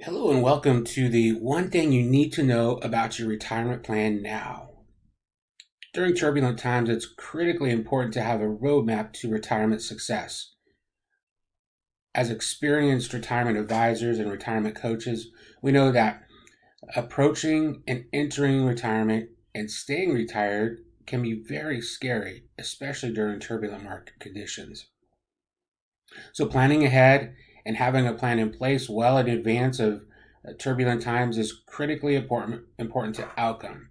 Hello and welcome to the one thing you need to know about your retirement plan now. During turbulent times, it's critically important to have a roadmap to retirement success. As experienced retirement advisors and retirement coaches, we know that approaching and entering retirement and staying retired can be very scary, especially during turbulent market conditions. So, planning ahead and having a plan in place well in advance of turbulent times is critically important to outcome.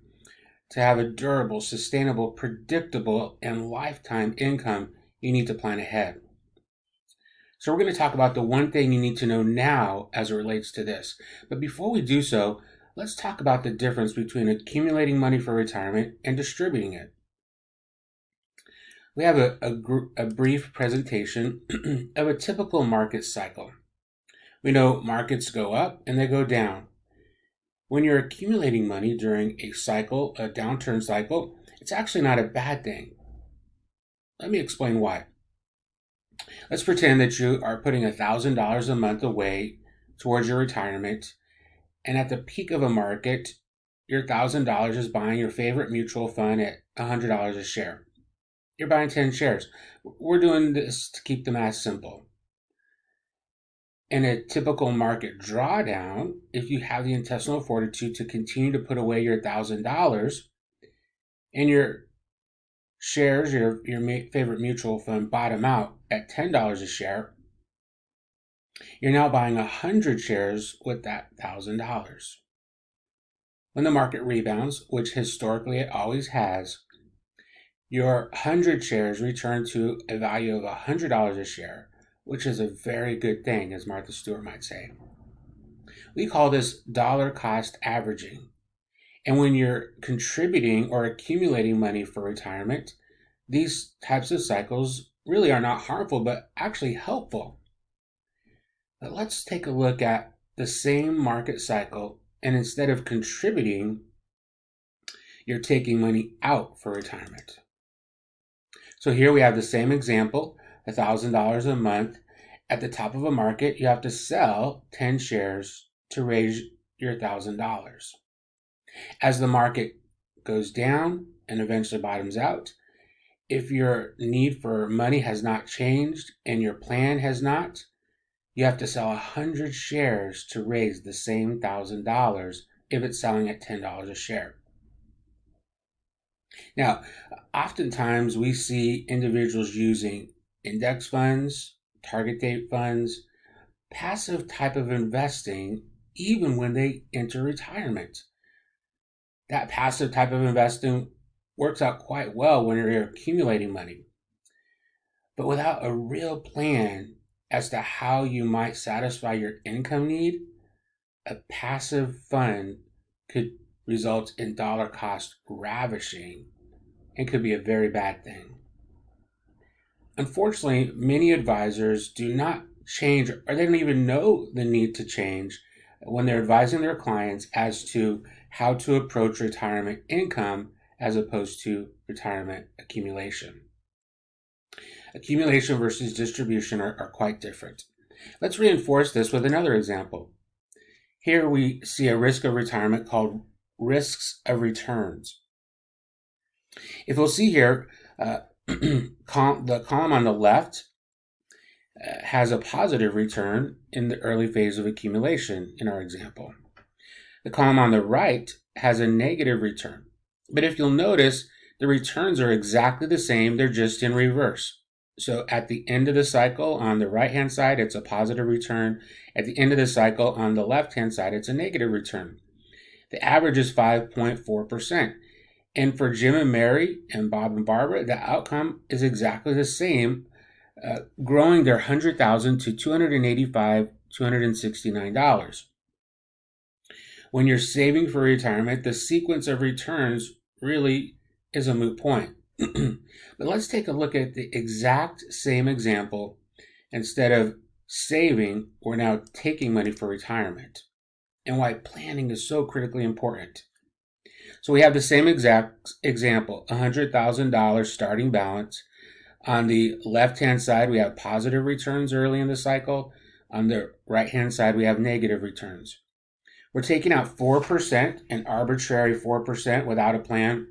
To have a durable, sustainable, predictable, and lifetime income, you need to plan ahead. So, we're going to talk about the one thing you need to know now as it relates to this. But before we do so, let's talk about the difference between accumulating money for retirement and distributing it. We have a brief presentation of a typical market cycle. We know markets go up and they go down. When you're accumulating money during a cycle, a downturn cycle, it's actually not a bad thing. Let me explain why. Let's pretend that you are putting $1,000 a month away towards your retirement, and at the peak of a market, your $1,000 is buying your favorite mutual fund at $100 a share. You're buying 10 shares. We're doing this to keep the math simple. In a typical market drawdown, if you have the intestinal fortitude to continue to put away your $1,000 and your shares, your favorite mutual fund bottom out at $10 a share, you're now buying 100 shares with that $1,000. When the market rebounds, which historically it always has, your 100 shares return to a value of $100 a share, which is a very good thing, as Martha Stewart might say. We call this dollar cost averaging. And when you're contributing or accumulating money for retirement, these types of cycles really are not harmful, but actually helpful. But let's take a look at the same market cycle, and instead of contributing, you're taking money out for retirement. So here we have the same example, $1,000 a month. At the top of a market, you have to sell 10 shares to raise your $1,000. As the market goes down and eventually bottoms out, if your need for money has not changed and your plan has not, you have to sell 100 shares to raise the same $1,000 if it's selling at $10 a share. Now, oftentimes we see individuals using index funds, target date funds, passive type of investing, even when they enter retirement. That passive type of investing works out quite well when you're accumulating money. But without a real plan as to how you might satisfy your income need, a passive fund could result in dollar cost ravishing and could be a very bad thing. Unfortunately, many advisors do not change, or they don't even know the need to change when they're advising their clients as to how to approach retirement income as opposed to retirement accumulation. Accumulation versus distribution are quite different. Let's reinforce this with another example. Here we see a risk of retirement called risks of returns. If we'll see here, the column on the left has a positive return in the early phase of accumulation in our example. The column on the right has a negative return. But if you'll notice, the returns are exactly the same, they're just in reverse. So at the end of the cycle on the right-hand side, it's a positive return. At the end of the cycle on the left-hand side, it's a negative return. The average is 5.4%. And for Jim and Mary and Bob and Barbara, the outcome is exactly the same, growing their $100,000 to $269. When you're saving for retirement, the sequence of returns really is a moot point. But let's take a look at the exact same example. Instead of saving, we're now taking money for retirement, and why planning is so critically important. So we have the same exact example, $100,000 starting balance. On the left-hand side, we have positive returns early in the cycle. On the right-hand side, we have negative returns. We're taking out 4%, an arbitrary 4% without a plan,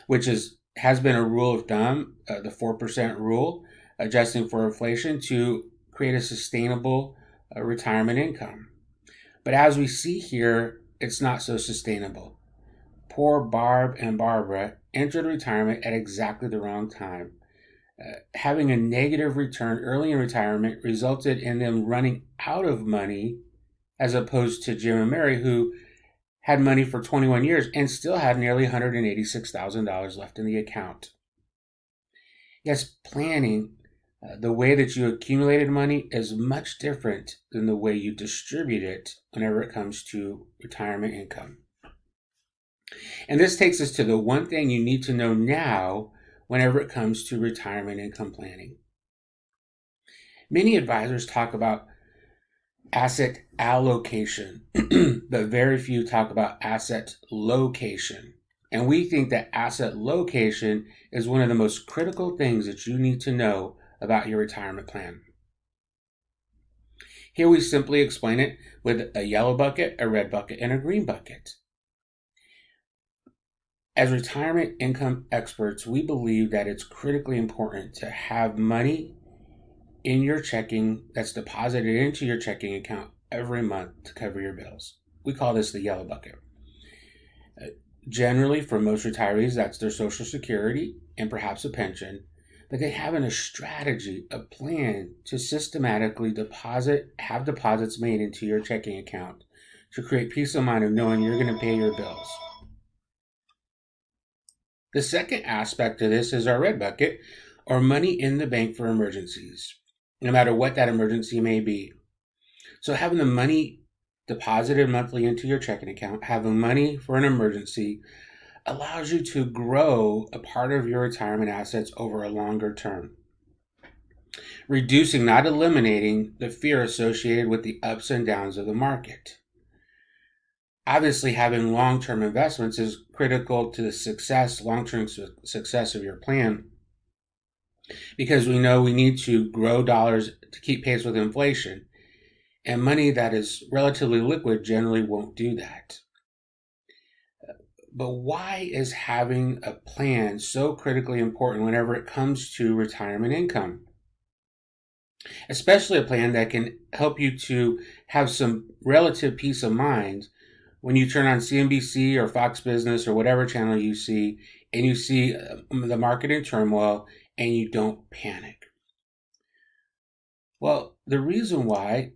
which has been a rule of thumb, the 4% rule, adjusting for inflation to create a sustainable retirement income. But as we see here, it's not so sustainable. Poor Barb and Barbara entered retirement at exactly the wrong time. Having a negative return early in retirement resulted in them running out of money, as opposed to Jim and Mary, who had money for 21 years and still had nearly $186,000 left in the account. Yes, planning, the way that you accumulated money, is much different than the way you distribute it whenever it comes to retirement income. And this takes us to the one thing you need to know now whenever it comes to retirement income planning. Many advisors talk about asset allocation, but very few talk about asset location. And we think that asset location is one of the most critical things that you need to know about your retirement plan. Here we simply explain it with a yellow bucket, a red bucket, and a green bucket. As retirement income experts, we believe that it's critically important to have money in your checking that's deposited into your checking account every month to cover your bills. We call this the yellow bucket. Generally, for most retirees, that's their Social Security and perhaps a pension, but they have a strategy, a plan to systematically have deposits made into your checking account to create peace of mind of knowing you're going to pay your bills. The second aspect of this is our red bucket, or money in the bank for emergencies, no matter what that emergency may be. So having the money deposited monthly into your checking account, having money for an emergency, allows you to grow a part of your retirement assets over a longer term, reducing, not eliminating, the fear associated with the ups and downs of the market. Obviously, having long-term investments is critical to the long-term success of your plan, because we know we need to grow dollars to keep pace with inflation, and money that is relatively liquid generally won't do that. But why is having a plan so critically important whenever it comes to retirement income? Especially a plan that can help you to have some relative peace of mind when you turn on CNBC or Fox Business or whatever channel you see, and you see the market in turmoil, and you don't panic. Well, the reason why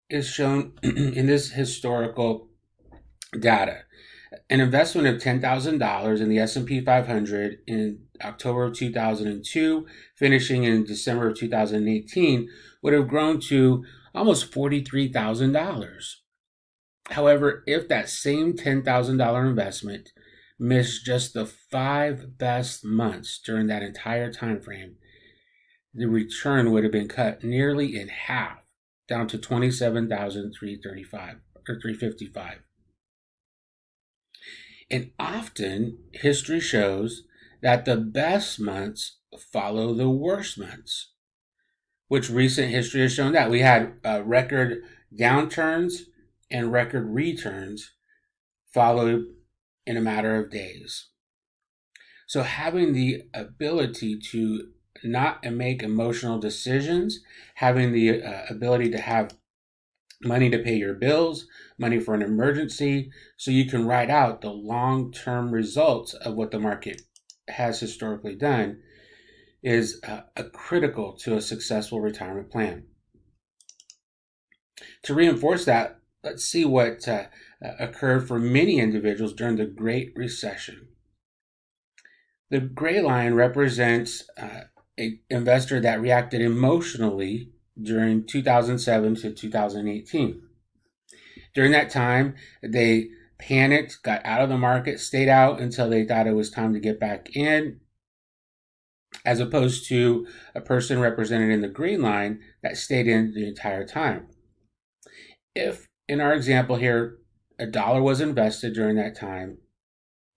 is shown in this historical data. An investment of $10,000 in the S&P 500 in October of 2002, finishing in December of 2018, would have grown to almost $43,000. However, if that same $10,000 investment missed just the 5 best months during that entire time frame, the return would have been cut nearly in half, down to $27,335 or $355. And often, history shows that the best months follow the worst months, which recent history has shown that. We had record downturns and record returns followed in a matter of days. So having the ability to not make emotional decisions, having the ability to have money to pay your bills, money for an emergency, so you can write out the long-term results of what the market has historically done, is critical to a successful retirement plan. To reinforce that, let's see what occurred for many individuals during the Great Recession. The gray line represents an investor that reacted emotionally during 2007 to 2018. During that time, they panicked, got out of the market, stayed out until they thought it was time to get back in, as opposed to a person represented in the green line that stayed in the entire time. If, in our example here, $1 was invested during that time,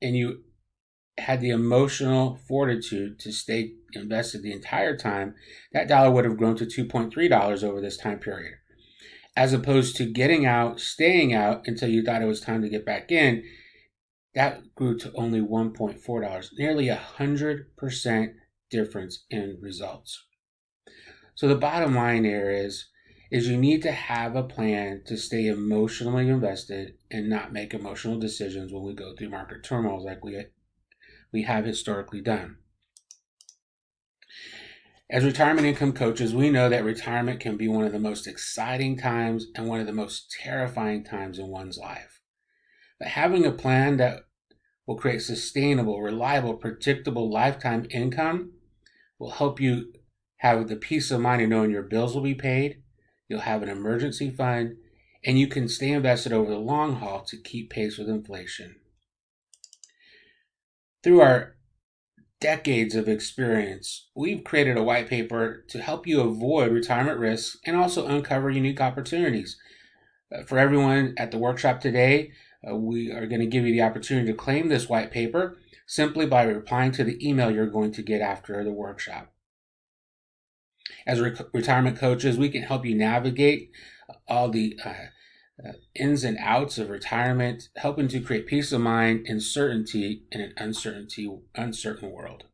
and you had the emotional fortitude to stay invested the entire time, that dollar would have grown to $2.3 over this time period. As opposed to getting out, staying out until you thought it was time to get back in, that grew to only $1.4, nearly 100% difference in results. So the bottom line here is you need to have a plan to stay emotionally invested and not make emotional decisions when we go through market turmoil like we have historically done. As retirement income coaches, we know that retirement can be one of the most exciting times and one of the most terrifying times in one's life. But having a plan that will create sustainable, reliable, predictable lifetime income will help you have the peace of mind of knowing your bills will be paid, you'll have an emergency fund, and you can stay invested over the long haul to keep pace with inflation. Through our decades of experience, we've created a white paper to help you avoid retirement risks and also uncover unique opportunities. For everyone at the workshop today, we are going to give you the opportunity to claim this white paper simply by replying to the email you're going to get after the workshop. As retirement coaches, we can help you navigate all the ins and outs of retirement, helping to create peace of mind and certainty in an uncertain world.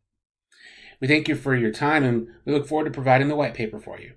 We thank you for your time, and we look forward to providing the white paper for you.